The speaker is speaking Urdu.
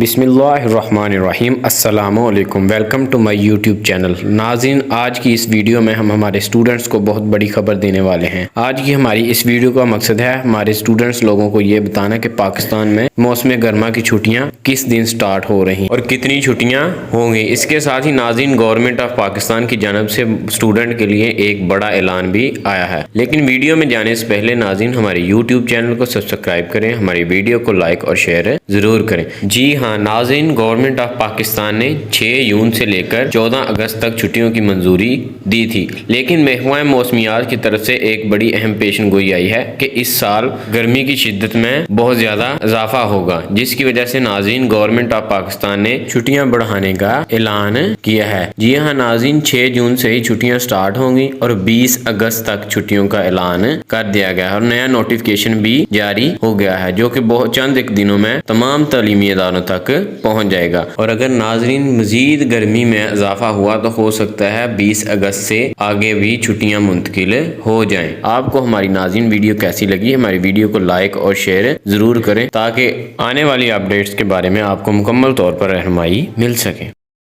بسم اللہ الرحمن الرحیم۔ السلام علیکم، welcome to my YouTube channel. ناظرین، آج کی اس ویڈیو میں ہم ہمارے اسٹوڈنٹس کو بہت بڑی خبر دینے والے ہیں۔ آج کی ہماری اس ویڈیو کا مقصد ہے ہمارے اسٹوڈنٹس لوگوں کو یہ بتانا کہ پاکستان میں موسم گرما کی چھٹیاں کس دن سٹارٹ ہو رہی ہیں اور کتنی چھٹیاں ہوں گی۔ اس کے ساتھ ہی ناظرین، گورنمنٹ آف پاکستان کی جانب سے اسٹوڈنٹ کے لیے ایک بڑا اعلان بھی آیا ہے۔ لیکن ویڈیو میں جانے سے پہلے ناظرین، ہمارے یوٹیوب چینل کو سبسکرائب کریں، ہماری ویڈیو کو لائک اور شیئر ضرور کریں۔ جی ہاں ناظرین، گورنمنٹ آف پاکستان نے 6 جون سے لے کر 14 اگست تک چھٹیوں کی منظوری دی تھی، لیکن محکمہ موسمیات کی طرف سے ایک بڑی اہم پیشن گوئی آئی ہے کہ اس سال گرمی کی شدت میں بہت زیادہ اضافہ ہوگا، جس کی وجہ سے ناظرین گورنمنٹ آف پاکستان نے چھٹیاں بڑھانے کا اعلان کیا ہے۔ جی ہاں ناظرین، 6 جون سے ہی چھٹیاں سٹارٹ ہوں گی اور 20 اگست تک چھٹیوں کا اعلان کر دیا گیا ہے اور نیا نوٹیفکیشن بھی جاری ہو گیا ہے، جو کہ چند ایک دنوں میں تمام تعلیمی اداروں تک پہنچ جائے گا۔ اور اگر ناظرین مزید گرمی میں اضافہ ہوا تو ہو سکتا ہے 20 اگست سے آگے بھی چھٹیاں منتقل ہو جائیں۔ آپ کو ہماری ناظرین ویڈیو کیسی لگی؟ ہماری ویڈیو کو لائک اور شیئر ضرور کریں تاکہ آنے والی اپڈیٹس کے بارے میں آپ کو مکمل طور پر رہنمائی مل سکے۔